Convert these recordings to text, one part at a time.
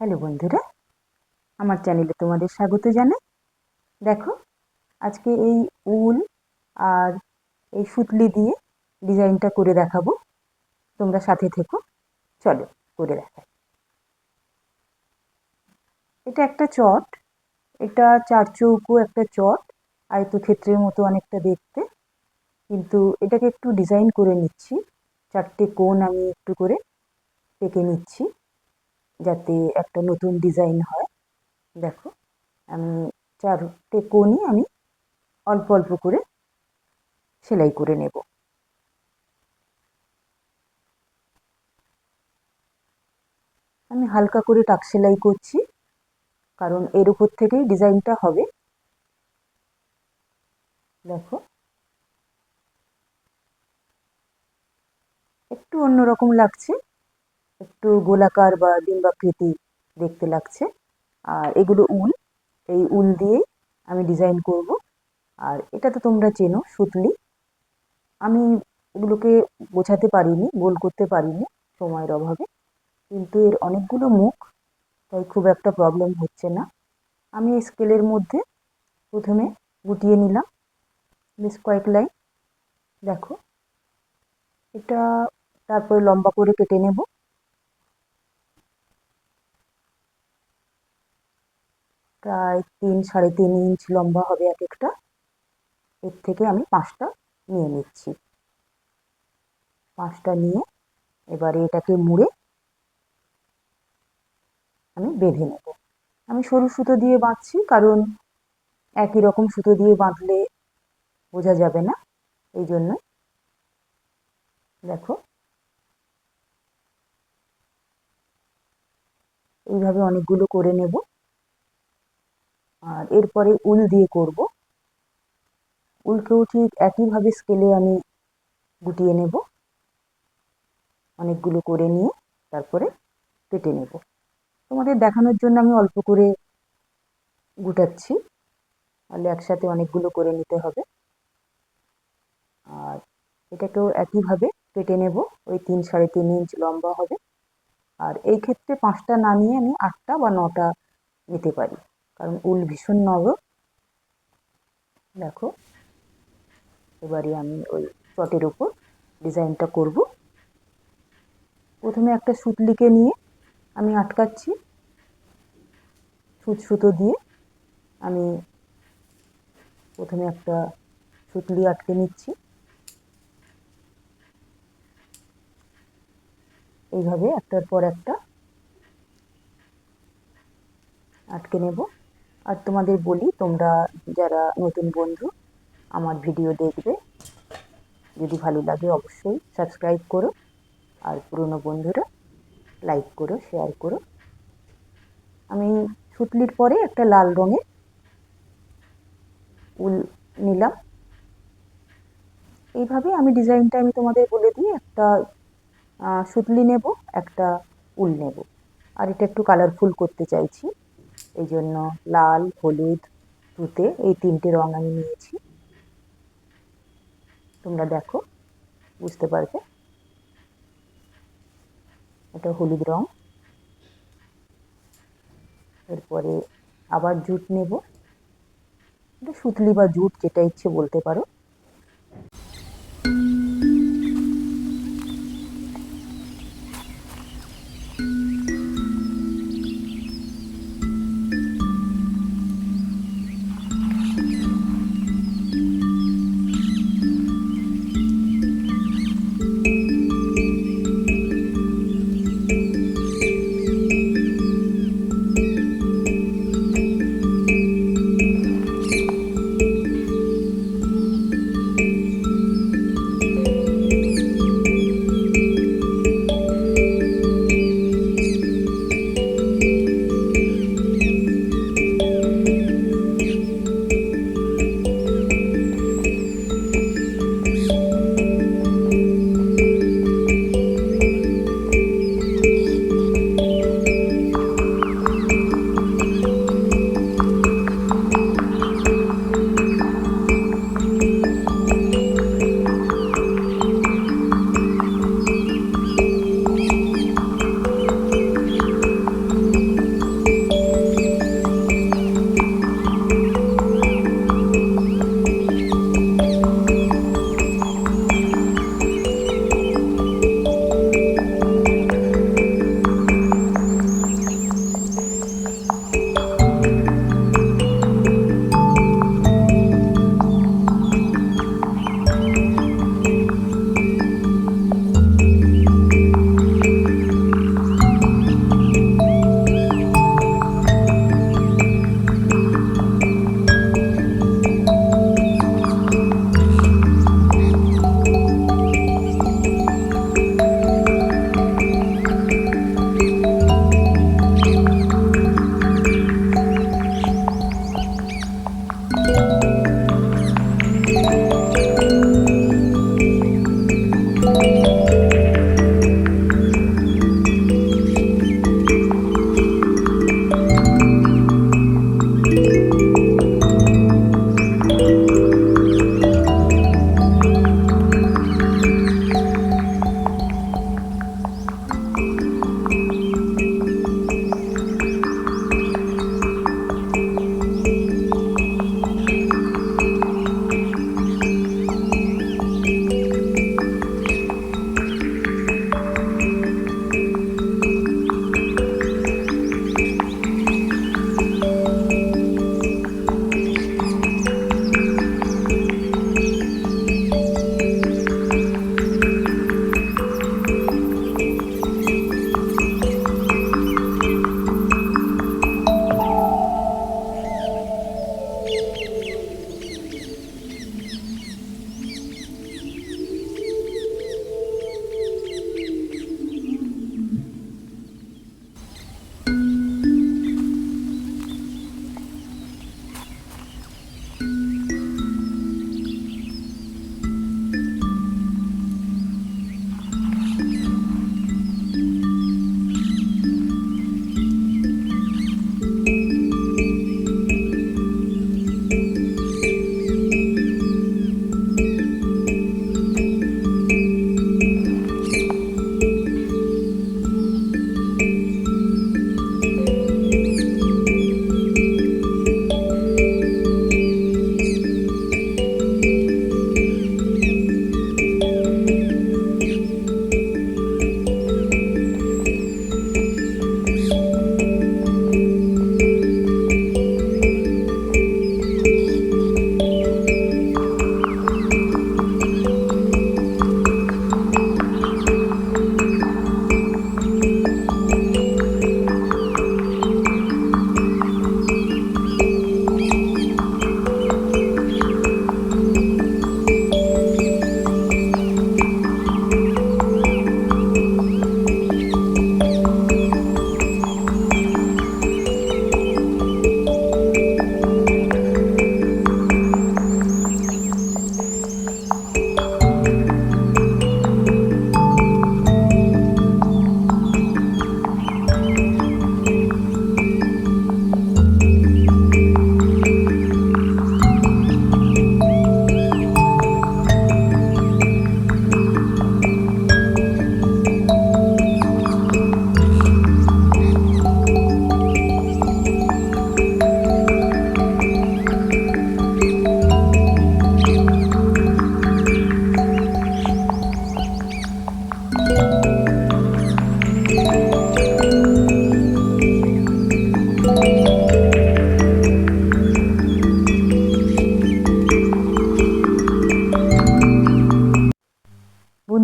Hello বন্ধুরা, আমার চ্যানেলে তোমাদের স্বাগত জানাই। দেখো, আজকে এই উল আর এই সুতলি দিয়ে ডিজাইনটা করে দেখাবো। তোমরা সাথে থেকো, চলো করে দেখাই। এটা একটা চট, এটা চারচৌকো একটা চট, আয়তক্ষেত্রের মতো অনেকটা দেখতে, কিন্তু এটাকে একটু ডিজাইন করে নিচ্ছি। চারটে কোণ আমি একটু করে কেটে নিচ্ছি যাতে একটা নতুন ডিজাইন হয়। দেখো, আমি চারটে কোণই আমি অল্প অল্প করে সেলাই করে নেব। আমি হালকা করে টাক সেলাই করছি, কারণ এর উপর থেকেই ডিজাইনটা হবে। দেখো, একটু অন্যরকম লাগছে, একটু গোলাকার বা ডিম্বাকৃতি দেখতে লাগছে। আর এগুলো উল, এই উল দিয়েই আমি ডিজাইন করব। আর এটা তো তোমরা চেনো, সুতলি। আমি এগুলোকে বোঝাতে পারিনি, গোল করতে পারিনি সময়ের অভাবে, কিন্তু এর অনেকগুলো মুখ, তাই খুব একটা প্রবলেম হচ্ছে না। আমি এই স্কেলের মধ্যে প্রথমে গুটিয়ে নিলাম বেশ কয়েক লাইন। দেখো, এটা তারপরে লম্বা করে কেটে নেব। প্রায় 3-3.5 ইঞ্চ লম্বা হবে এক একটা। এর থেকে আমি 5টা নিয়ে নিচ্ছি। 5টা নিয়ে এবারে এটাকে মুড়ে আমি বেঁধে নেব। আমি সরু সুতো দিয়ে বাঁধছি, কারণ একই রকম সুতো দিয়ে বাঁধলে বোঝা যাবে না, এই জন্য। দেখো, এইভাবে অনেকগুলো করে নেব। আর এরপরে উল দিয়ে করব। উলকেও ঠিক একইভাবে স্কেলে আমি গুটিয়ে নেব। অনেকগুলো করে নিয়ে তারপরে কেটে নেব। তোমাদের দেখানোর জন্য আমি অল্প করে গুটাচ্ছি, তাহলে একসাথে অনেকগুলো করে নিতে হবে। আর এটাকেও একইভাবে কেটে নেব, ওই 3-3.5 ইঞ্চ লম্বা হবে। আর এই ক্ষেত্রে 5টা না নিয়ে আমি 8টা বা 9টা নিতে পারি, কারণ উল ভীষণ নরম। দেখো, এবারে আমি ওই চটের উপর ডিজাইনটা করব। প্রথমে একটা সুতলিকে নিয়ে আমি আটকাচ্ছি। সুতো দিয়ে আমি প্রথমে একটা সুতলি আটকে নিচ্ছি, এইভাবে একটার পর একটা আটকে নেব। আর তোমাদের বলি, তোমরা যারা নতুন বন্ধু আমার ভিডিও দেখবে, যদি ভালো লাগে অবশ্যই সাবস্ক্রাইব করো। আর পুরনো বন্ধুরা লাইক করো, শেয়ার করো। আমি সুতলির পরে একটা লাল রঙের উল নিলাম। এইভাবে আমি ডিজাইনটা আমি তোমাদের বলে দিই, একটা সুতলি নেব, একটা উল নেব। আর এটা একটু কালারফুল করতে চাইছি, এই জন্য লাল, হলুদ, তুতে এই 3টে রং আমি নিয়েছি। তোমরা দেখো, বুঝতে পারবে। এটা হলুদ রং। এরপরে আবার জুট নেব, এটা সুতলি বা জুট যেটা ইচ্ছে বলতে পারো।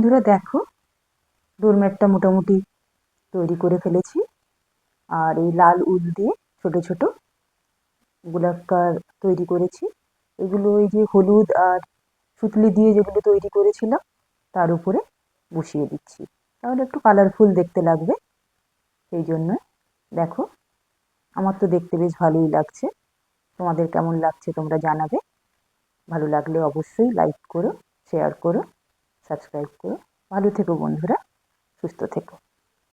বন্ধুরা দেখো, ডোরম্যাটটা মোটামুটি তৈরি করে ফেলেছি। আর এই লাল উল দিয়ে ছোট ছোট গোলাকার তৈরি করেছি। এগুলো ওই যে হলুদ আর সুতলি দিয়ে যেগুলো তৈরি করেছিলাম তার উপরে বসিয়ে দিচ্ছি, তাহলে একটু কালারফুল দেখতে লাগবে। সেই জন্য দেখো, আমার তো দেখতে বেশ ভালোই লাগছে। তোমাদের কেমন লাগছে তোমরা জানাবে। ভালো লাগলে অবশ্যই লাইক করো, শেয়ার করো, সাবস্ক্রাইব করো। ভালো থেকো বন্ধুরা, সুস্থ থেকো।